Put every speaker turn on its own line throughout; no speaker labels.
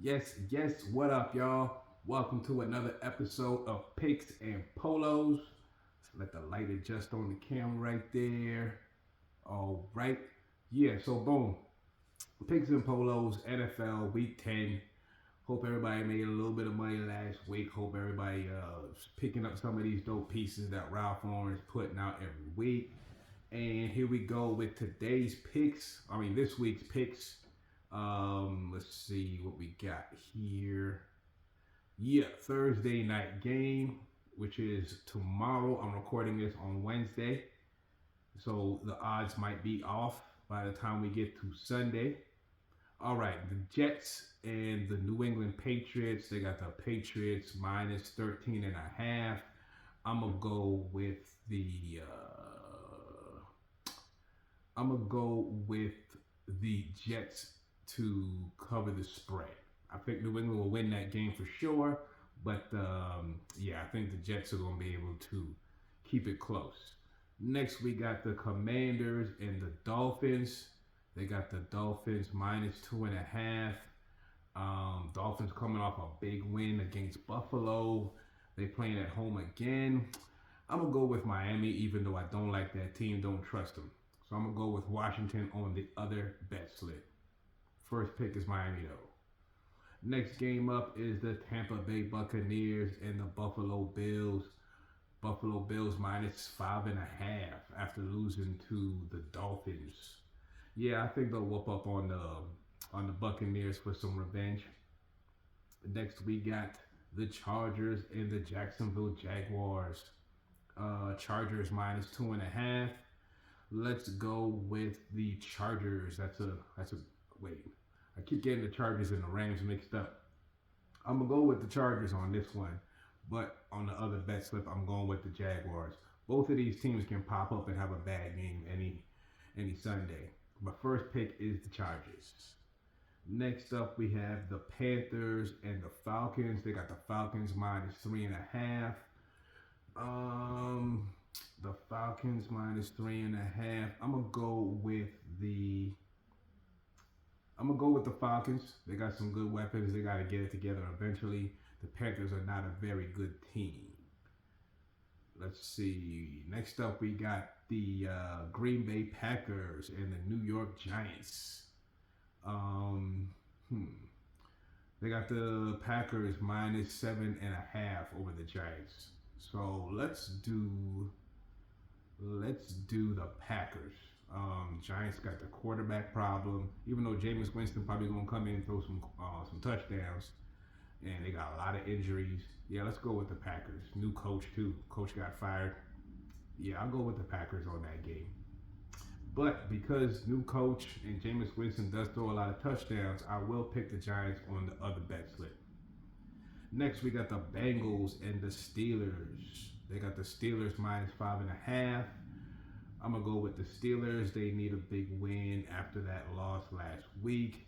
Yes, what up, y'all? Welcome to another episode of Picks and Polos. Let the light adjust on the camera right there. All right. Yeah, so boom. Picks and Polos, NFL Week 10. Hope everybody made a little bit of money last week. Hope everybody is picking up some of these dope pieces that Ralph Lauren is putting out every week. And here we go with today's picks. This week's picks. Let's see what we got here. Yeah, Thursday night game, which is tomorrow. I'm recording this on Wednesday, so the odds might be off by the time we get to Sunday. All right, the Jets and the New England Patriots. They got the Patriots minus 13 and a half. I'm gonna go with the. I'm gonna go with the Jets to cover the spread. I think New England will win that game for sure, but yeah, I think the Jets are gonna be able to keep it close. Next, we got the Commanders and the Dolphins. They got the Dolphins minus 2.5. Dolphins coming off a big win against Buffalo. They playing at home again. I'm gonna go with Miami, even though I don't like that team, don't trust them. So I'm gonna go with Washington on the other bet slip. First pick is Miami though. Next game up is the Tampa Bay Buccaneers and the Buffalo Bills. Buffalo Bills minus 5.5 after losing to the Dolphins. Yeah, I think they'll whoop up on the Buccaneers for some revenge. Next we got the Chargers and the Jacksonville Jaguars. Chargers minus 2.5. Let's go with the Chargers. That's a wait. I keep getting the Chargers and the Rams mixed up. I'm gonna go with the Chargers on this one, but on the other bet slip, I'm going with the Jaguars. Both of these teams can pop up and have a bad game any Sunday. My first pick is the Chargers. Next up, we have the Panthers and the Falcons. They got the Falcons minus 3.5. Um, the Falcons minus 3.5. The. I'm gonna go with the Falcons. They got some good weapons. They got to get it together eventually. The Panthers are not a very good team. Let's see. Next up, we got the Green Bay Packers and the New York Giants. Um, hmm. They got the Packers minus 7.5 over the Giants. So let's do the Packers. Giants got the quarterback problem. Even though Jameis Winston probably gonna come in and throw some touchdowns, and they got a lot of injuries. Yeah, let's go with the Packers. New coach too. Coach got fired. Yeah, I'll go with the Packers on that game. But because new coach and Jameis Winston does throw a lot of touchdowns, I will pick the Giants on the other bet slip. Next, we got the Bengals and the Steelers. They got the Steelers minus 5.5. I'm gonna go with the Steelers. They need a big win after that loss last week.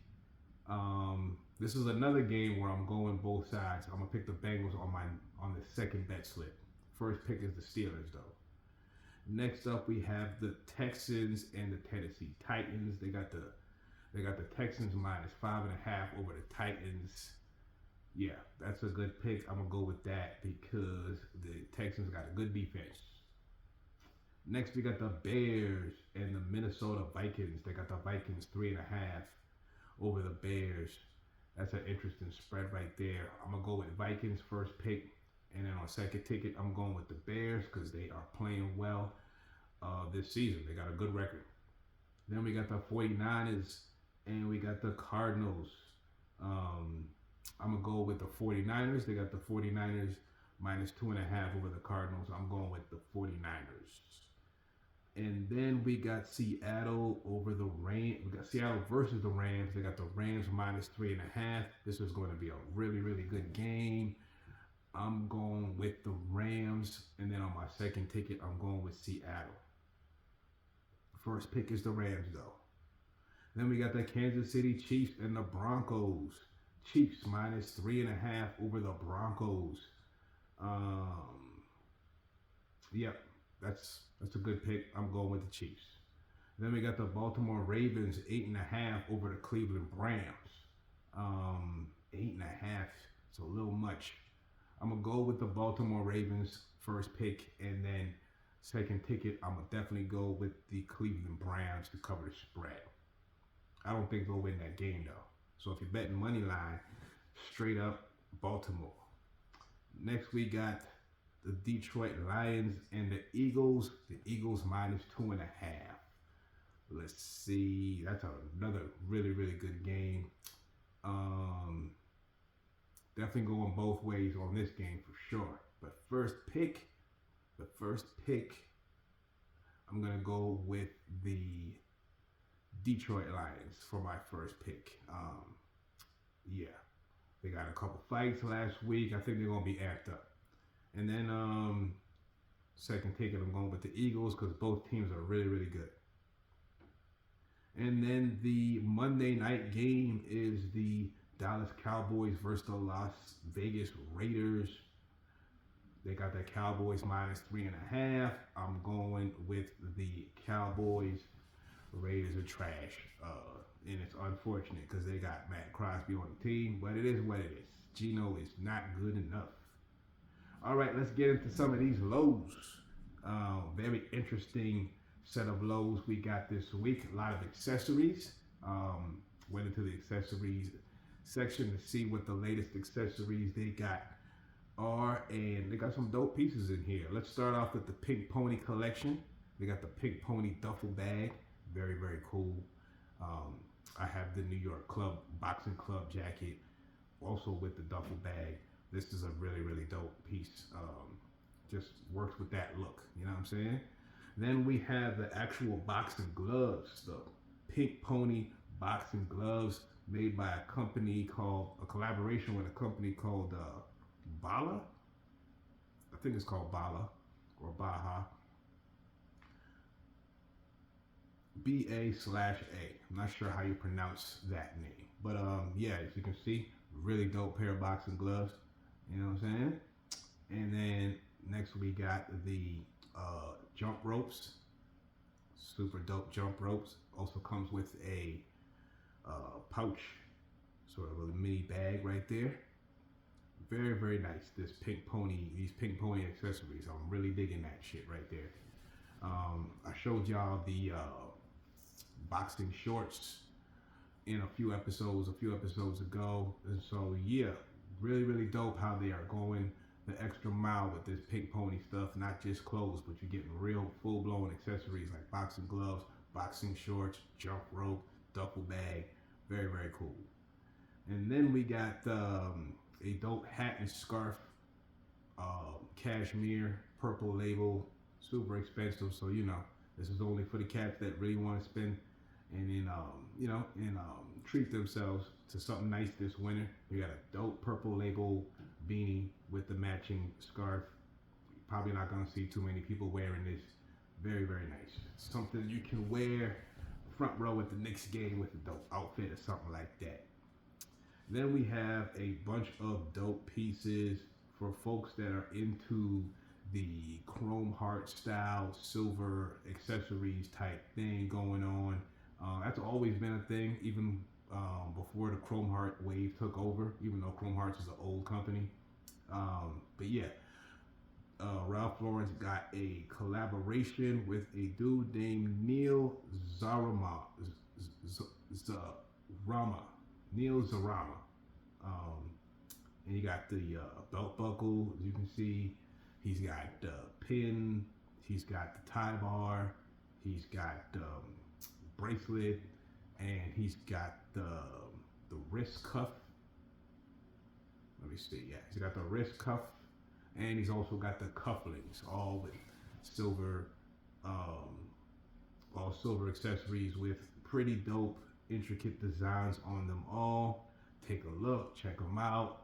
This is another game where I'm going both sides. I'm gonna pick the Bengals on the second bet slip. First pick is the Steelers though. Next up, we have the Texans and the Tennessee Titans. They got the Texans minus 5.5 over the Titans. Yeah, that's a good pick. I'm gonna go with that because the Texans got a good defense. Next, we got the Bears and the Minnesota Vikings. They got the Vikings 3.5 over the Bears. That's an interesting spread right there. I'm gonna go with Vikings first pick, and then on second ticket, I'm going with the Bears because they are playing well this season. They got a good record. Then we got the 49ers and we got the Cardinals. Um, I'm gonna go with the 49ers. They got the 49ers minus 2.5 over the Cardinals. I'm going with the 49ers. And then we got Seattle over the Rams. We got Seattle versus the Rams. They got the Rams minus 3.5. This is going to be a really, really good game. I'm going with the Rams. And then on my second ticket, I'm going with Seattle. First pick is the Rams, though. Then we got the Kansas City Chiefs and the Broncos. Chiefs minus 3.5 over the Broncos. Um, yep, that's a good pick. I'm going with the Chiefs. Then we got the Baltimore Ravens 8.5 over the Cleveland Browns. 8 So a little much. I'm gonna go with the Baltimore Ravens first pick, and then second ticket, I'm gonna definitely go with the Cleveland Browns to cover the spread. I don't think they'll win that game though. So if you're betting money line, straight up Baltimore. Next we got the Detroit Lions and the Eagles. The Eagles minus 2.5. Let's see. That's another really, really good game. Um, Definitely going both ways on this game for sure. But the first pick, I'm gonna go with the Detroit Lions for my first pick. Yeah, they got a couple fights last week. I think they're gonna be amped up. And then second ticket, I'm going with the Eagles because both teams are really, really good. And then the Monday night game is the Dallas Cowboys versus the Las Vegas Raiders. They got the Cowboys minus 3.5. I'm going with the Cowboys. Raiders are trash. And it's unfortunate because they got Matt Crosby on the team, but it is what it is. Geno is not good enough. All right, let's get into some of these lows. Very interesting set of lows we got this week. A lot of accessories. Went into the accessories section to see what the latest accessories they got are, and they got some dope pieces in here. Let's start off with the Pink Pony collection. They got the Pink Pony duffel bag. Very, very cool. I have the New York Club Boxing Club jacket also with the duffel bag. This is a really, really dope piece. Just works with that look. You know what I'm saying? Then we have the actual boxing gloves, the Pink Pony boxing gloves made by a company called, a collaboration with a company called Bala. I think it's called Bala or Baha. BA/A. I'm not sure how you pronounce that name. But yeah, as you can see, really dope pair of boxing gloves. You know what I'm saying? And then next we got the jump ropes. Super dope jump ropes. Also comes with a pouch, sort of a mini bag right there. Very, very nice. These Pink Pony accessories. I'm really digging that shit right there. I showed y'all the boxing shorts in a few episodes ago. And so yeah, really, really dope how they are going the extra mile with this Pink Pony stuff. Not just clothes, but you're getting real full-blown accessories like boxing gloves, boxing shorts, jump rope, duffel bag. Very, very cool. And then we got a dope hat and scarf, cashmere, purple label, super expensive. So you know, this is only for the cats that really want to spend and then treat themselves to something nice this winter. We got a dope purple label beanie with the matching scarf. Probably not gonna see too many people wearing this. Very, very nice. Something you can wear front row at the Knicks game with a dope outfit or something like that. Then we have a bunch of dope pieces for folks that are into the chrome heart style, silver accessories type thing going on. That's always been a thing, even before the Chrome Heart wave took over, even though Chrome Hearts is an old company. But yeah, Ralph Lauren's got a collaboration with a dude named Neil Zarama. Zarama. Neil Zarama. And you got the belt buckle, as you can see. He's got the pin. He's got the tie bar. He's got bracelet, and he's got the wrist cuff. Let me see. Yeah, he's got the wrist cuff, and he's also got the cufflinks, all with silver, all silver accessories with pretty dope, intricate designs on them all. Take a look, check them out.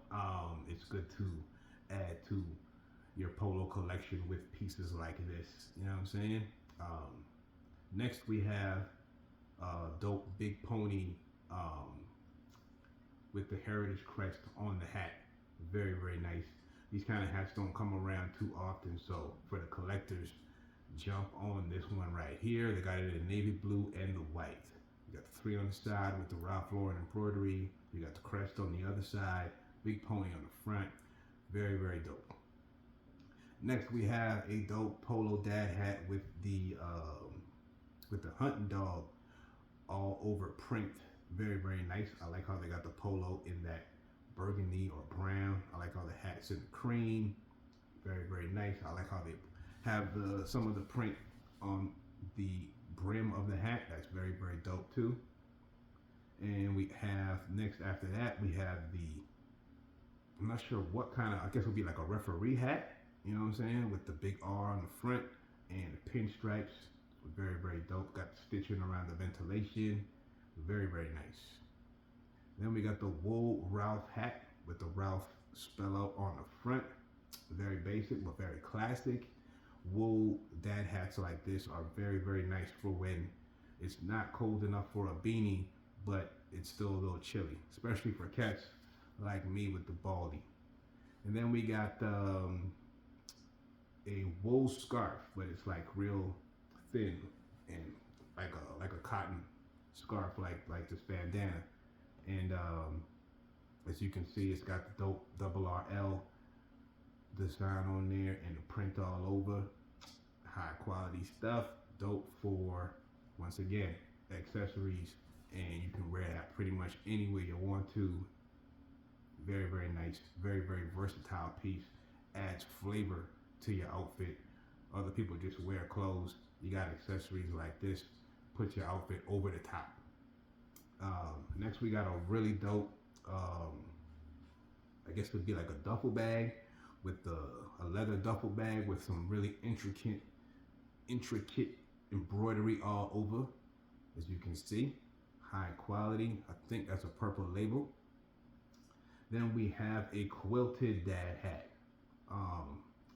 It's good to add to your Polo collection with pieces like this. You know what I'm saying? Next we have dope Big Pony with the heritage crest on the hat. Very, very nice. These kind of hats don't come around too often, so for the collectors, jump on this one right here. They got it in navy blue and the white. You got the 3 on the side with the Ralph Lauren embroidery. You got the crest on the other side. big pony on the front. Very, very dope. Next, we have a dope polo dad hat with the hunting dog all over print. Very, very nice. I like how they got the polo in that burgundy or brown. I like how the hat's in the cream. Very, very nice. I like how they have some of the print on the brim of the hat. That's very, very dope too. And we have next after that we have I'm not sure what kind of, I guess it would be like a referee hat. You know what I'm saying? With the big R on the front and the pinstripes. Very, very dope. Got the stitching around the ventilation. Very, very nice. Then we got the wool Ralph hat with the Ralph spell out on the front. Very basic but very classic. Wool dad hats like this are very, very nice for when it's not cold enough for a beanie, but it's still a little chilly, especially for cats like me with the baldy. And then we got a wool scarf, but it's like real thin and like a cotton scarf, like this bandana. And as you can see, it's got the dope double RL design on there and the print all over. High quality stuff, dope for, once again, accessories, and you can wear that pretty much any way you want to. Very, very nice, very, very versatile piece. Adds flavor to your outfit. Other people just wear clothes. You got accessories like this, put your outfit over the top. Next, we got a really dope, I guess it would be like a duffel bag with a leather duffel bag with some really intricate embroidery all over, as you can see. High quality. I think that's a purple label. Then we have a quilted dad hat.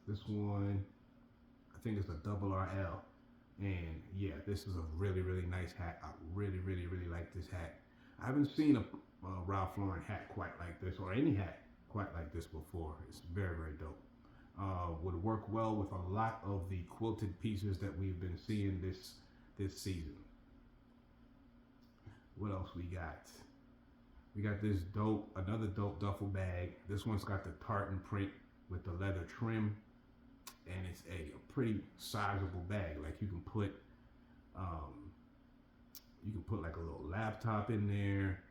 This one, I think it's a double RL. And yeah, this is a really, really nice hat. I really, really, really like this hat. I haven't seen a Ralph Lauren hat quite like this, or any hat quite like this before. It's very, very dope. Would work well with a lot of the quilted pieces that we've been seeing this season. What else we got? We got this another dope duffel bag. This one's got the tartan print with the leather trim, and it's a pretty sizable bag. Like you can put like a little laptop in there,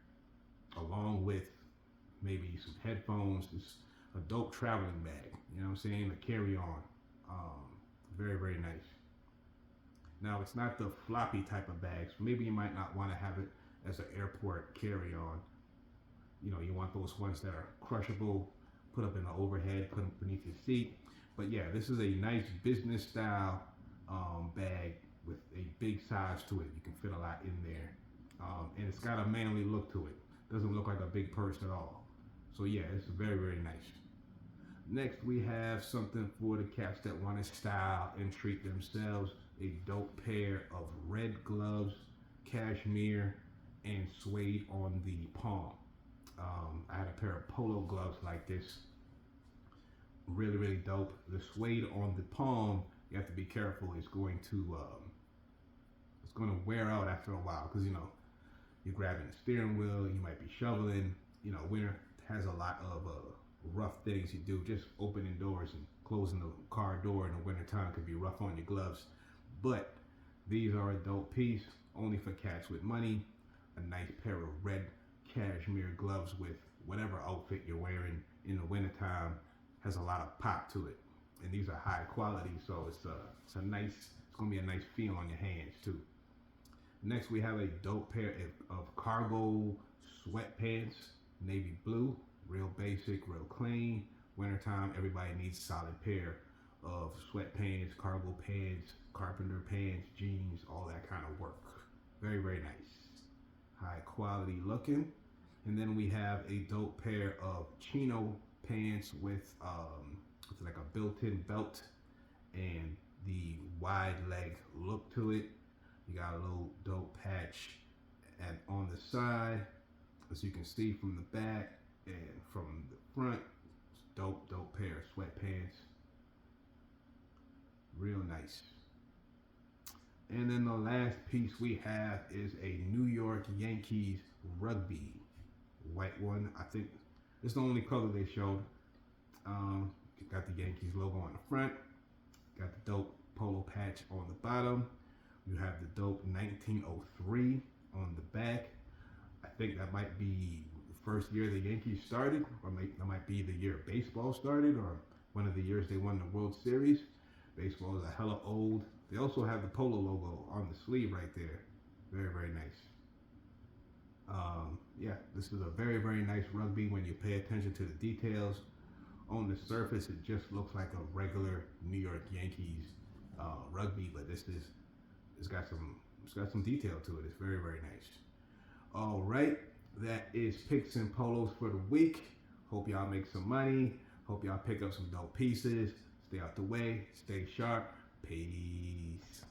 along with maybe some headphones. It's a dope traveling bag. You know what I'm saying? A carry-on. Very, very nice. Now it's not the floppy type of bags. Maybe you might not want to have it as an airport carry-on. You know, you want those ones that are crushable, put up in the overhead, put them beneath your seat. But yeah, this is a nice business style bag with a big size to it. You can fit a lot in there. And it's got a manly look to it. Doesn't look like a big purse at all. So yeah, it's very, very nice. Next, we have something for the cats that want to style and treat themselves. A dope pair of red gloves, cashmere, and suede on the palm. I had a pair of polo gloves like this. Really, really dope. The suede on the palm, you have to be careful. It's going to wear out after a while, because you're grabbing the steering wheel. You might be shoveling. Winter has a lot of rough things you do. Just opening doors and closing the car door in the wintertime could be rough on your gloves. But these are a dope piece, only for cats with money. A nice pair of red cashmere gloves with whatever outfit you're wearing in the wintertime has a lot of pop to it. And these are high quality, so it's gonna be a nice feel on your hands too. Next, we have a dope pair of cargo sweatpants, navy blue, real basic, real clean. Wintertime, everybody needs a solid pair of sweatpants, cargo pants, carpenter pants, jeans, all that kind of work. Very, very nice. High quality looking. And then we have a dope pair of chino pants with like a built-in belt and the wide leg look to it. You got a little dope patch and on the side, as you can see from the back and from the front. Dope pair of sweatpants. Real nice. And then the last piece we have is a New York Yankees rugby white one. I think It's the only color they showed. Got the Yankees logo on the front. Got the dope polo patch on the bottom. You have the dope 1903 on the back. I think that might be the first year the Yankees started, or that might be the year baseball started, or one of the years they won the World Series. Baseball is a hella old. They also have the Polo logo on the sleeve right there. Very, very nice. Yeah, this is a very, very nice rugby when you pay attention to the details. On the surface, it just looks like a regular New York Yankees rugby, but it's got some detail to it. It's very, very nice. All right, that is picks and polos for the week. Hope y'all make some money. Hope y'all pick up some dope pieces. Stay out the way. Stay sharp. Peace.